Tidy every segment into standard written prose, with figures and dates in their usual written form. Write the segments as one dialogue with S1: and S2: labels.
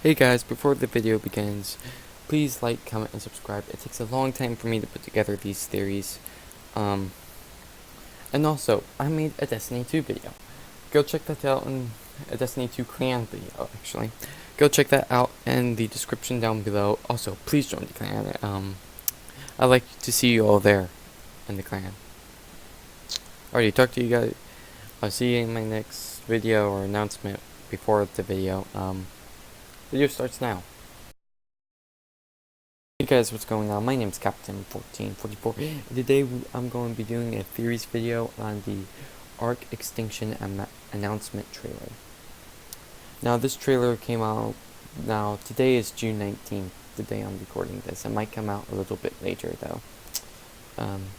S1: Hey guys, before the video begins, please like, comment, and subscribe. It takes a long time for me to put together these theories. And also, I made a Destiny 2 video. Go check that out in a Destiny 2 clan video, actually. Go check that out in the description down below. Also, please join the clan. I'd like to see you all there in the clan. Alrighty, talk to you guys. I'll see you in my next video or announcement before the video. Video starts now. Hey guys, what's going on? My name is Captain1444. Today I'm going to be doing a theories video on the Ark Extinction announcement trailer. Now this trailer came out, today is June 19th, the day I'm recording this. It might come out a little bit later though,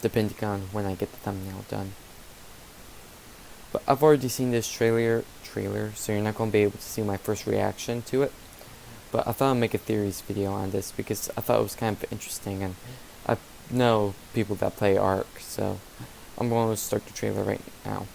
S1: depending on when I get the thumbnail done. But I've already seen this trailer, so you're not going to be able to see my first reaction to it. But I thought I'd make a theories video on this because I thought it was kind of interesting, and I know people that play Ark, so I'm going to start the trailer right now.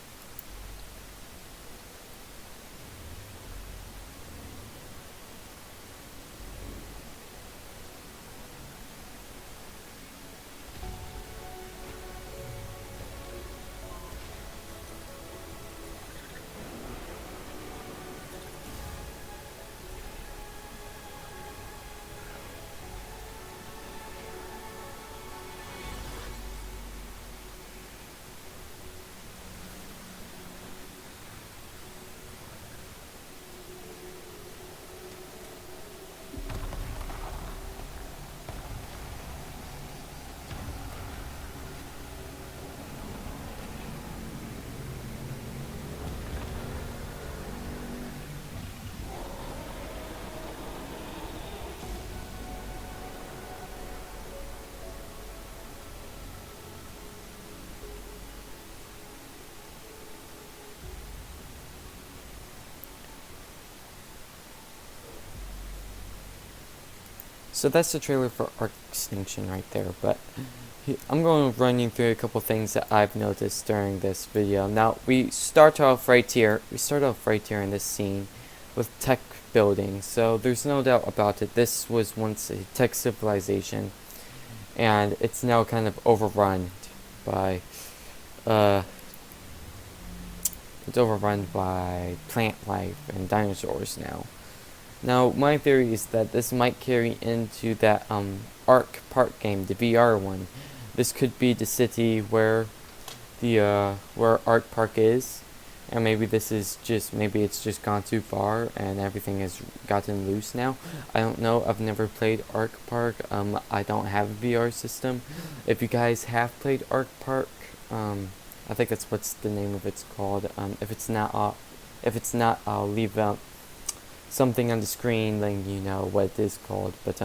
S1: So that's the trailer for Ark Extinction right there, but I'm going to run you through a couple things that I've noticed during this video. Now, we start off right here in this scene with tech building, so there's no doubt about it. This was once a tech civilization, and it's now kind of overrun by, plant life and dinosaurs now. Now, my theory is that this might carry into that Ark Park game, the VR one. This could be the city where the where Ark Park is, and maybe it's just gone too far and everything has gotten loose now. I don't know. I've never played Ark Park. I don't have a VR system. If you guys have played Ark Park, I think that's what's the name of it's called. If it's not, I'll leave something on the screen letting you know what it is called. But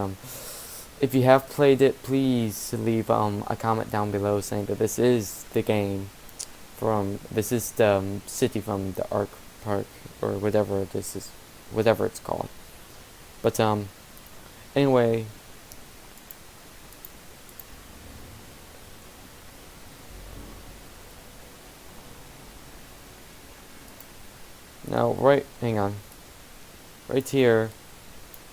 S1: if you have played it, please leave a comment down below saying that this is the game this is the city from the Ark Park, or whatever it's called. But anyway, now hang on. Right here,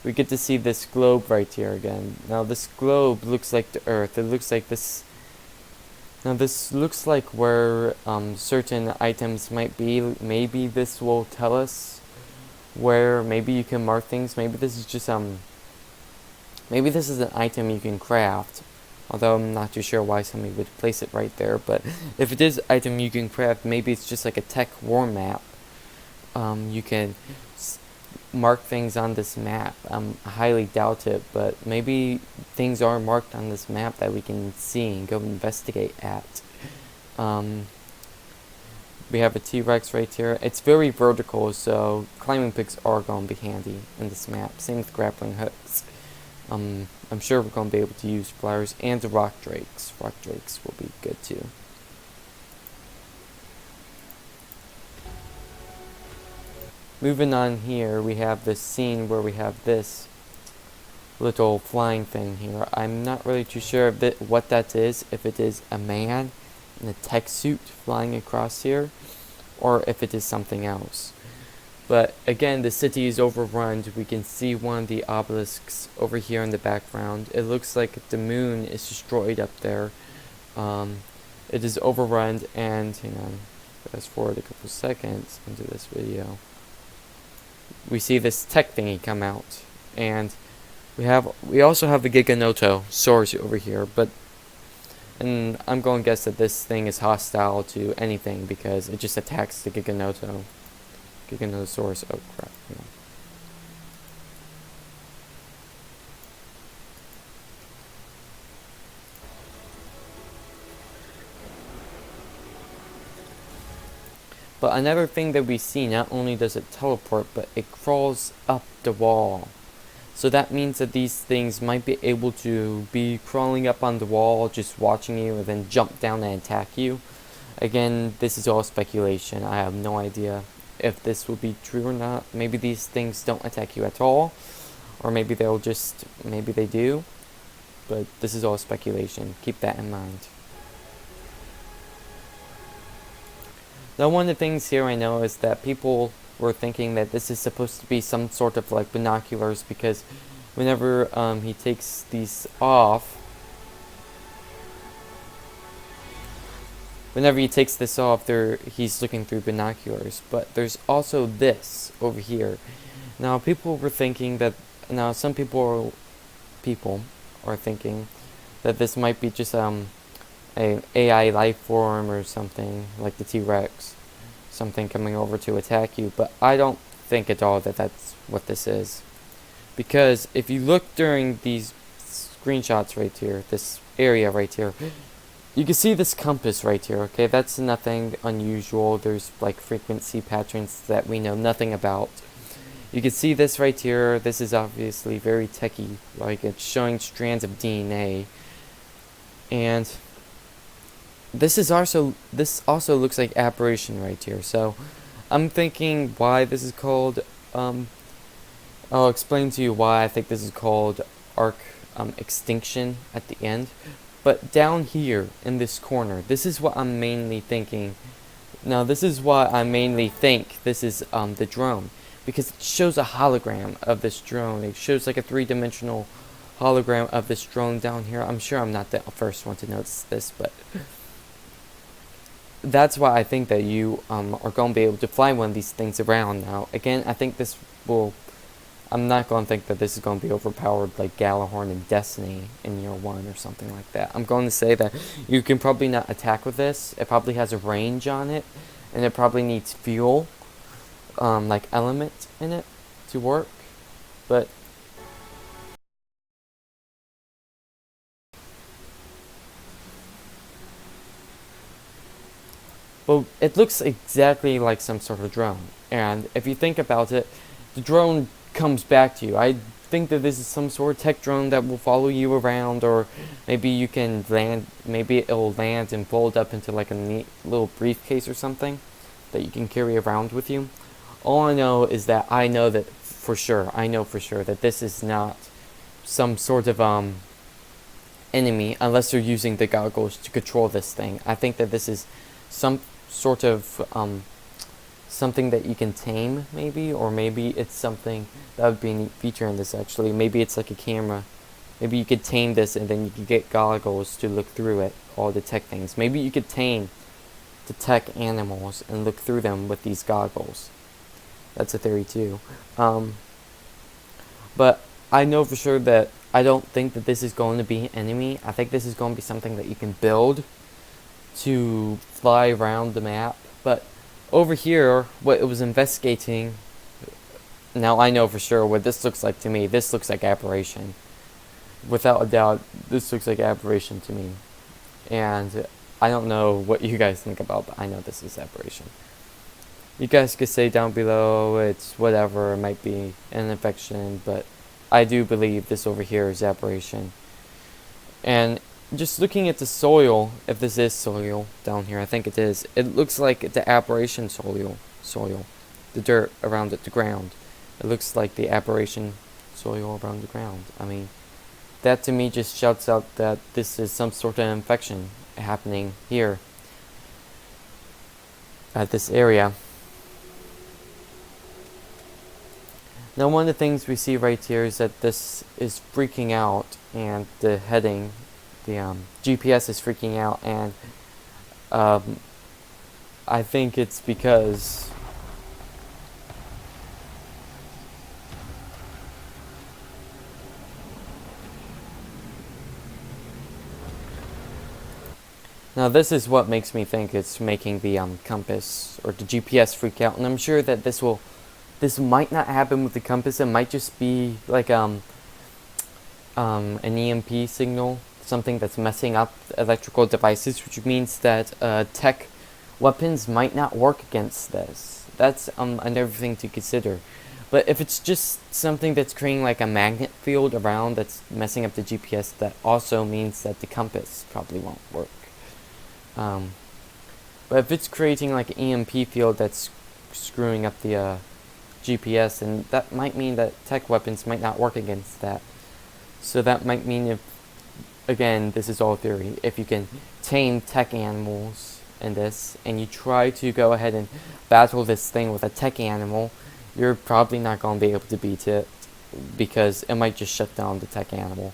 S1: we get to see this globe right here again. Now this globe looks like the Earth. It looks like this. Now this looks like where certain items might be. Maybe this will tell us where. Maybe you can mark things. Maybe this is just maybe this is an item you can craft. Although I'm not too sure why somebody would place it right there. But if it is an item you can craft, maybe it's just like a tech war map. You can mark things on this map. I highly doubt it, but maybe things are marked on this map that we can see and go investigate at. We have a T-Rex right here. It's very vertical, so climbing picks are going to be handy in this map. Same with grappling hooks. I'm sure we're going to be able to use flyers and the rock drakes. Rock drakes will be good too. Moving on here, we have this scene where we have this little flying thing here. I'm not really too sure what that is, if it is a man in a tech suit flying across here, or if it is something else. But again, the city is overrun. We can see one of the obelisks over here in the background. It looks like the moon is destroyed up there. It is overrun, and hang on, fast forward a couple seconds into this video. We see this tech thingy come out, and we also have the Giganoto source over here, and I'm going to guess that this thing is hostile to anything because it just attacks the Giganotosaurus. Oh crap. Hang on. But another thing that we see, not only does it teleport, but it crawls up the wall. So that means that these things might be able to be crawling up on the wall, just watching you, and then jump down and attack you. Again, this is all speculation. I have no idea if this will be true or not. Maybe these things don't attack you at all, or maybe maybe they do. But this is all speculation. Keep that in mind. Now, one of the things here I know is that people were thinking that this is supposed to be some sort of like binoculars, because whenever he takes these off, he's looking through binoculars. But there's also this over here. Now, people were thinking that, some people are thinking that this might be just a AI life form or something, like the T-Rex, something coming over to attack you, but I don't think at all that that's what this is. Because if you look during these screenshots right here, this area right here, you can see this compass right here, okay? That's nothing unusual. There's like frequency patterns that we know nothing about. You can see this right here. This is obviously very techy, like it's showing strands of DNA. And this also looks like aberration right here. So I'm thinking why this is called, I'll explain to you why I think this is called Extinction at the end. But down here in this corner, this is what I'm mainly thinking. Now, this is why I mainly think this is the drone, because it shows a hologram of this drone. It shows like a three-dimensional hologram of this drone down here. I'm sure I'm not the first one to notice this, but that's why I think that you are going to be able to fly one of these things around. Now, again, I think I'm not going to think that this is going to be overpowered like Galahorn and Destiny in Year 1 or something like that. I'm going to say that you can probably not attack with this. It probably has a range on it, and it probably needs fuel, like element in it to work. But it looks exactly like some sort of drone. And if you think about it, the drone comes back to you. I think that this is some sort of tech drone that will follow you around, or maybe you can land, maybe it'll land and fold up into like a neat little briefcase or something that you can carry around with you. All I know is that I know for sure that this is not some sort of enemy, unless they're using the goggles to control this thing. I think that this is some sort of something that you can tame, maybe, or maybe it's something that would be a neat feature in this. Actually, maybe it's like a camera. Maybe you could tame this, and then you could get goggles to look through it, all the tech things. Maybe you could tame the tech animals and look through them with these goggles. That's a theory too. But I know for sure that I don't think that this is going to be an enemy. I think this is going to be something that you can build to fly around the map. But over here, what it was investigating, now I know for sure what this looks like to me. This looks like aberration. Without a doubt, this looks like aberration to me. And I don't know what you guys think about, but I know this is aberration. You guys could say down below, it's whatever, it might be an infection, but I do believe this over here is aberration. And just looking at the soil, if this is soil down here, I think it is, it looks like the aberration soil, the dirt around it, the ground. It looks like the aberration soil around the ground. I mean, that to me just shouts out that this is some sort of infection happening here at this area. Now, one of the things we see right here is that this is freaking out, and the heading, the GPS is freaking out, and I think it's because now this is what makes me think it's making the compass or the GPS freak out, and I'm sure that this might not happen with the compass. It might just be like an EMP signal, something that's messing up electrical devices, which means that tech weapons might not work against this. That's another thing to consider. But if it's just something that's creating like a magnet field around that's messing up the GPS, that also means that the compass probably won't work. But if it's creating like an EMP field that's screwing up the GPS, and that might mean that tech weapons might not work against that. So that might mean, if, again, this is all theory, if you can tame tech animals in this, and you try to go ahead and battle this thing with a tech animal, you're probably not going to be able to beat it, because it might just shut down the tech animal.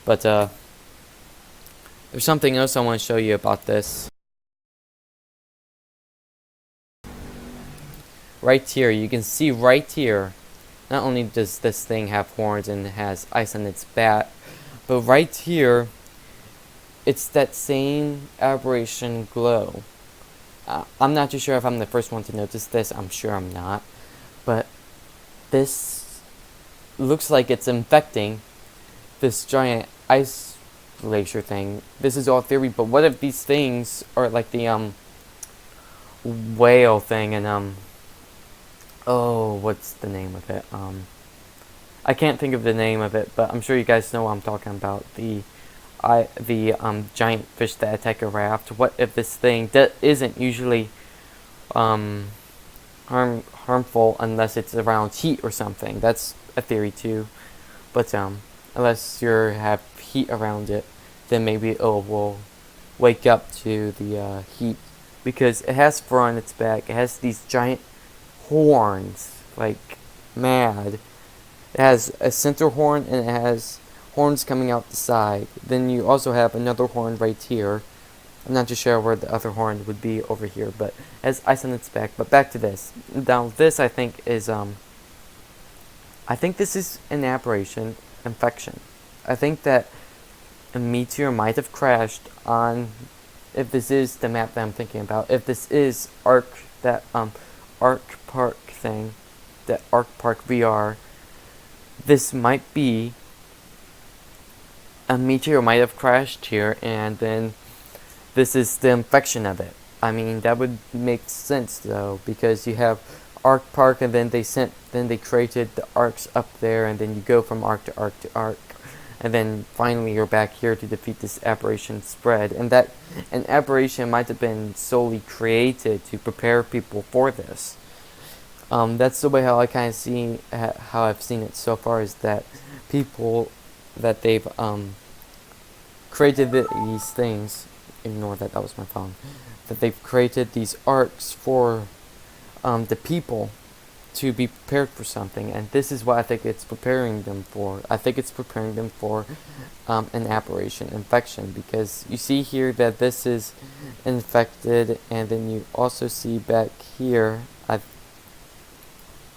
S1: But there's something else I want to show you about this. Right here, you can see right here, not only does this thing have horns and it has ice on its back, but right here, it's that same aberration glow. I'm not too sure if I'm the first one to notice this. I'm sure I'm not. But this looks like it's infecting this giant ice glacier thing. This is all theory, but what if these things are like the whale thing and oh, what's the name of it? I can't think of the name of it, but I'm sure you guys know what I'm talking about. The giant fish that attack a raft. What if this thing that isn't usually harmful unless it's around heat or something? That's a theory too. But unless you have heat around it, then maybe it will wake up to the heat, because it has fur on its back. It has these giant horns, like mad. It has a center horn and it has horns coming out the side. Then you also have another horn right here. I'm not too sure where the other horn would be over here, but it has ice on its back. But back to this. Now this I think is I think this is an aberration infection. I think that a meteor might have crashed on, if this is the map that I'm thinking about, if this is Arc Park thing, that Arc Park VR, this might be a meteor might have crashed here, and then this is the infection of it. I mean, that would make sense though, because you have Arc Park, and then they created the arcs up there, and then you go from arc to arc to arc, and then finally you're back here to defeat this aberration spread. And that an aberration might have been solely created to prepare people for this. That's the way how I kind of see how I've seen it so far, is that people that they've created these things. Ignore that. That was my phone. That they've created these arcs for the people to be prepared for something, and this is what I think it's preparing them for. I think it's preparing them for an aberration infection, because you see here that this is infected, and then you also see back here.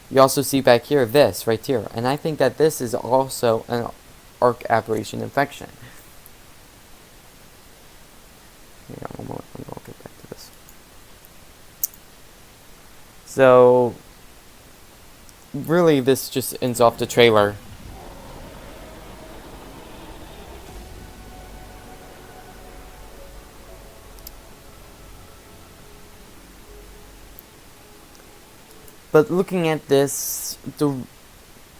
S1: You also see back here this right here, and I think that this is also an arc aberration infection. Yeah, one moment. I'll get back to this. So really, this just ends off the trailer. But looking at this,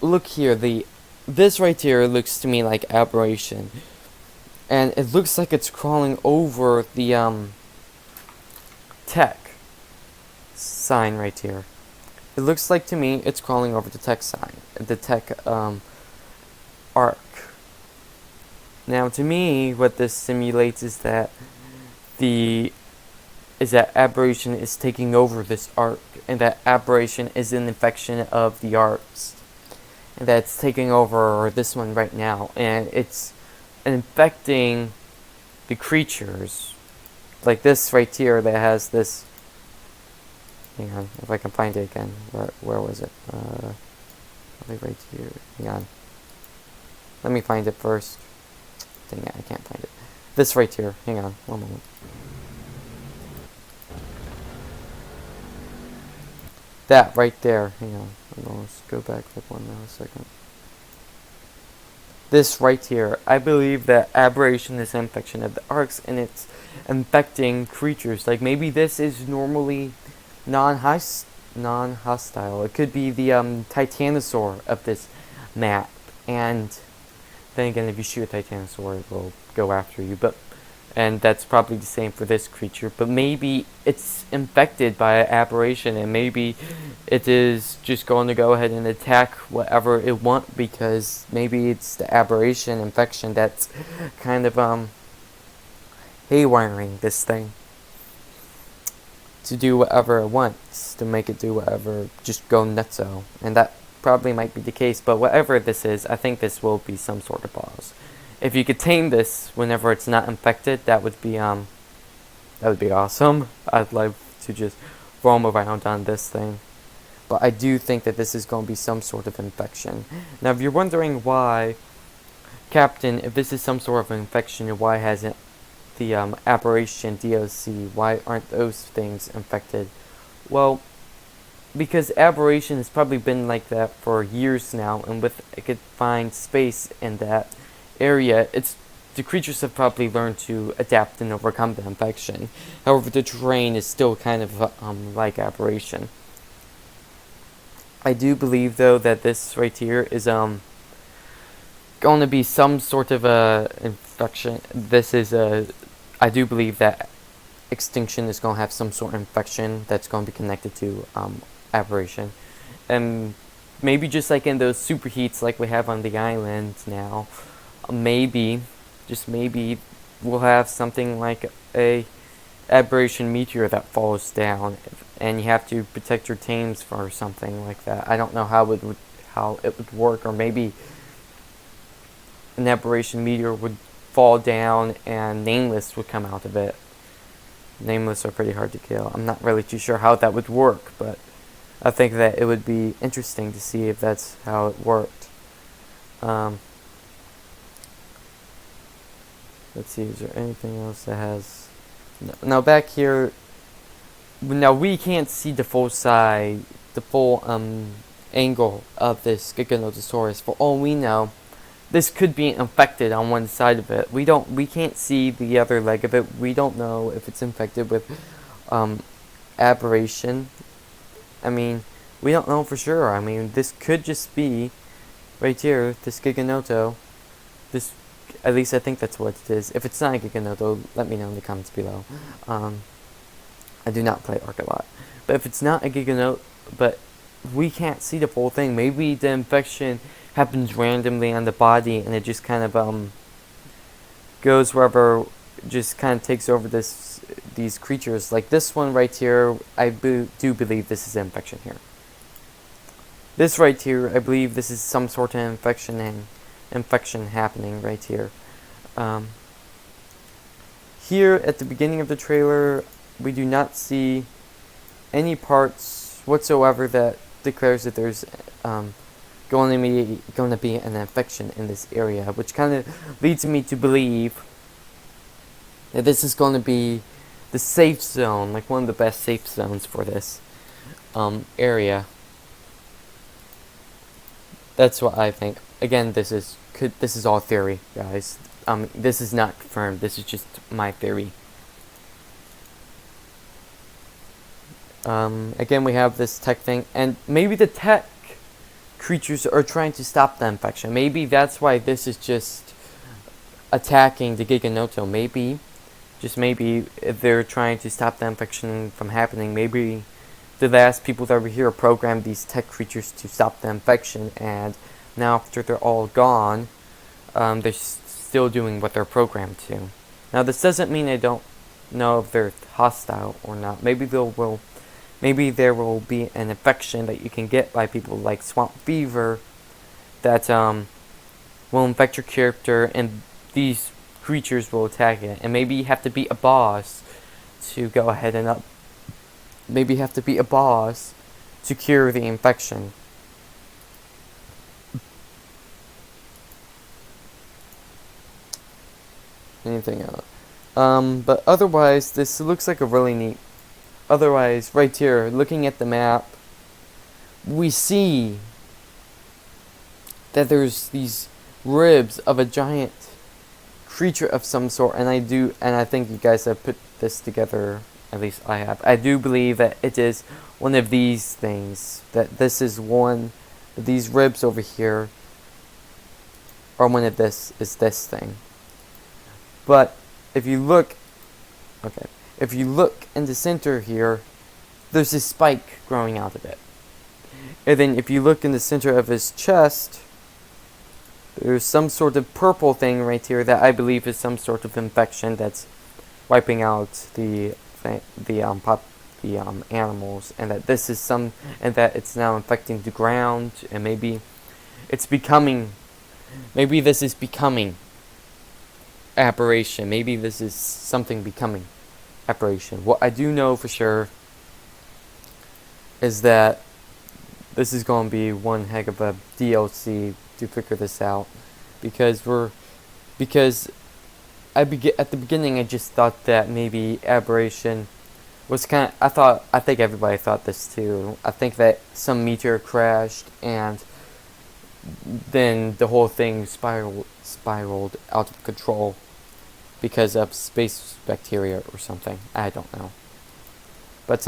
S1: look here, this right here looks to me like aberration, and it looks like it's crawling over the tech sign right here. It looks like to me it's crawling over the tech sign, the tech arc. Now, to me, what this simulates is that aberration is taking over this arc, and that aberration is an infection of the arcs. that's taking over this one right now, and it's infecting the creatures. Like this right here that has this. Hang on, if I can find it again. Where was it? Right here. Hang on. Let me find it first. Dang it, I can't find it. This right here. Hang on, one moment. That right there. Hang on. Let's go back like 1 millisecond. This right here. I believe that aberration is an infection of the arcs, and it's infecting creatures. Like maybe this is normally non-hostile. It could be the Titanosaur of this map, and then again, if you shoot a Titanosaur, it will go after you. And that's probably the same for this creature. But maybe it's infected by an aberration, and maybe it is just going to go ahead and attack whatever it wants, because maybe it's the aberration infection that's kind of haywiring this thing to do whatever it wants, to make it do whatever, just go nutso. And that probably might be the case, but whatever this is, I think this will be some sort of boss. If you could tame this whenever it's not infected, that would be awesome. I'd love to just roam around on this thing. But I do think that this is going to be some sort of infection. Now, if you're wondering why, Captain, if this is some sort of infection, why hasn't the aberration DLC, why aren't those things infected? Well, because aberration has probably been like that for years now, and with a confined space in that area, the creatures have probably learned to adapt and overcome the infection. However, the terrain is still kind of like aberration. I do believe though that this right here is going to be some sort of a infection. I do believe that Extinction is going to have some sort of infection that's going to be connected to aberration, and maybe just like in those superheats like we have on the island now, maybe, just maybe, we'll have something like a aberration meteor that falls down, and you have to protect your tames for something like that. I don't know how it would work, or maybe an aberration meteor would fall down and Nameless would come out of it. Nameless are pretty hard to kill. I'm not really too sure how that would work, but I think that it would be interesting to see if that's how it worked. Let's see, is there anything else that has... No. Now back here, now we can't see the full side, the full angle of this Giganotosaurus. For all we know, this could be infected on one side of it. We can't see the other leg of it. We don't know if it's infected with aberration. I mean, we don't know for sure. I mean, this could just be right here, this Giganoto. This, at least I think that's what it is. If it's not a Giganoto, let me know in the comments below. I do not play Ark a lot. But if it's not a Giganoto, but we can't see the full thing. Maybe the infection happens randomly on the body, and it just kind of goes wherever, just kind of takes over these creatures. Like this one right here, I do believe this is an infection here. This right here, I believe this is some sort of infection happening right here. Here at the beginning of the trailer, we do not see any parts whatsoever that declares that there's going to be an infection in this area, which kind of leads me to believe that this is going to be the safe zone, like one of the best safe zones for this area. That's what I think. Again, this is all theory, guys. This is not confirmed. This is just my theory. Again, we have this tech thing, and maybe the tech creatures are trying to stop the infection. Maybe that's why this is just attacking the Giganoto. Maybe, just maybe, if they're trying to stop the infection from happening, maybe the last people that were here programmed these tech creatures to stop the infection, and now after they're all gone, they're still doing what they're programmed to. Now, this doesn't mean I don't know if they're hostile or not. Maybe there will be an infection that you can get by people like swamp fever that will infect your character, and these creatures will attack it. And maybe you have to beat a boss to go ahead and maybe you have to beat a boss to cure the infection. Anything else? But otherwise, this looks like a really neat. Otherwise, right here, looking at the map, we see that there's these ribs of a giant creature of some sort, and I think you guys have put this together. At least I have. I do believe that it is one of these things. That this is one. These ribs over here are one of this thing. But if you look, if you look in the center here, there's a spike growing out of it. And then if you look in the center of his chest, there's some sort of purple thing right here that I believe is some sort of infection that's wiping out the animals, and that this is and that it's now infecting the ground, and maybe this is becoming aberration. Maybe this is something becoming aberration. What I do know for sure is that this is going to be one heck of a DLC to figure this out, because at the beginning I just thought that maybe aberration was I think everybody thought this too. I think that some meteor crashed and then the whole thing spiraled out of control because of space bacteria or something. I don't know. But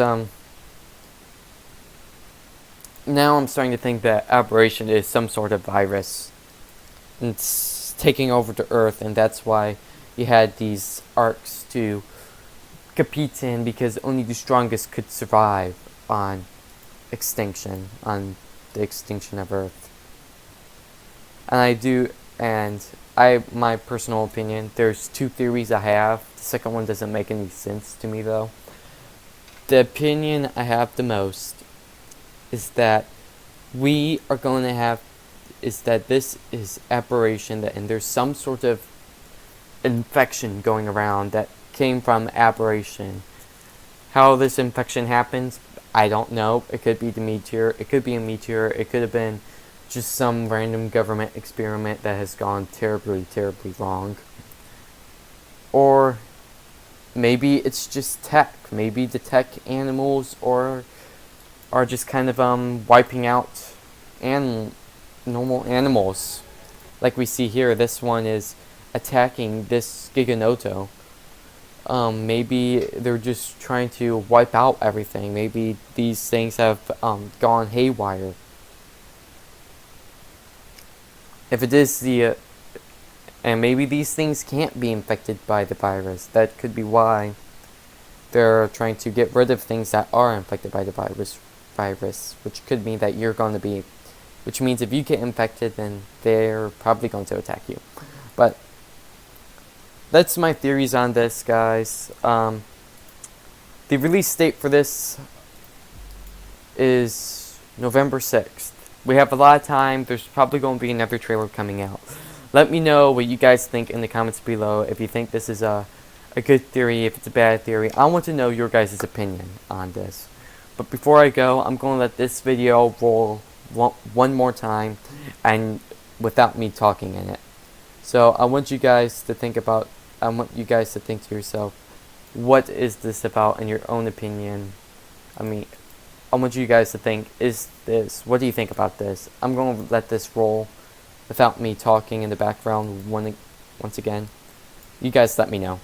S1: now I'm starting to think that aberration is some sort of virus. It's taking over the Earth, and that's why you had these arcs to compete in, because only the strongest could survive on the extinction of Earth. And my personal opinion, there's two theories I have. The second one doesn't make any sense to me though. The opinion I have the most is that this is aberration, and there's some sort of infection going around that came from aberration. How this infection happens, I don't know. It could be the meteor, it could be a meteor, it could have been just some random government experiment that has gone terribly, terribly wrong. Or maybe it's just tech. Maybe the tech animals are just kind of wiping out normal animals. Like we see here, this one is attacking this Giganoto. Maybe they're just trying to wipe out everything. Maybe these things have gone haywire. If it is and maybe these things can't be infected by the virus. That could be why they're trying to get rid of things that are infected by the virus, which could mean that which means if you get infected, then they're probably going to attack you. But that's my theories on this, guys. The release date for this is November 6th. We have a lot of time. There's probably going to be another trailer coming out. Let me know what you guys think in the comments below. If you think this is a good theory, if it's a bad theory. I want to know your guys' opinion on this. But before I go, I'm going to let this video roll one more time, and without me talking in it. So I want you guys to think to yourself, what is this about in your own opinion? I want you guys to think, what do you think about this? I'm going to let this roll without me talking in the background once again. You guys let me know.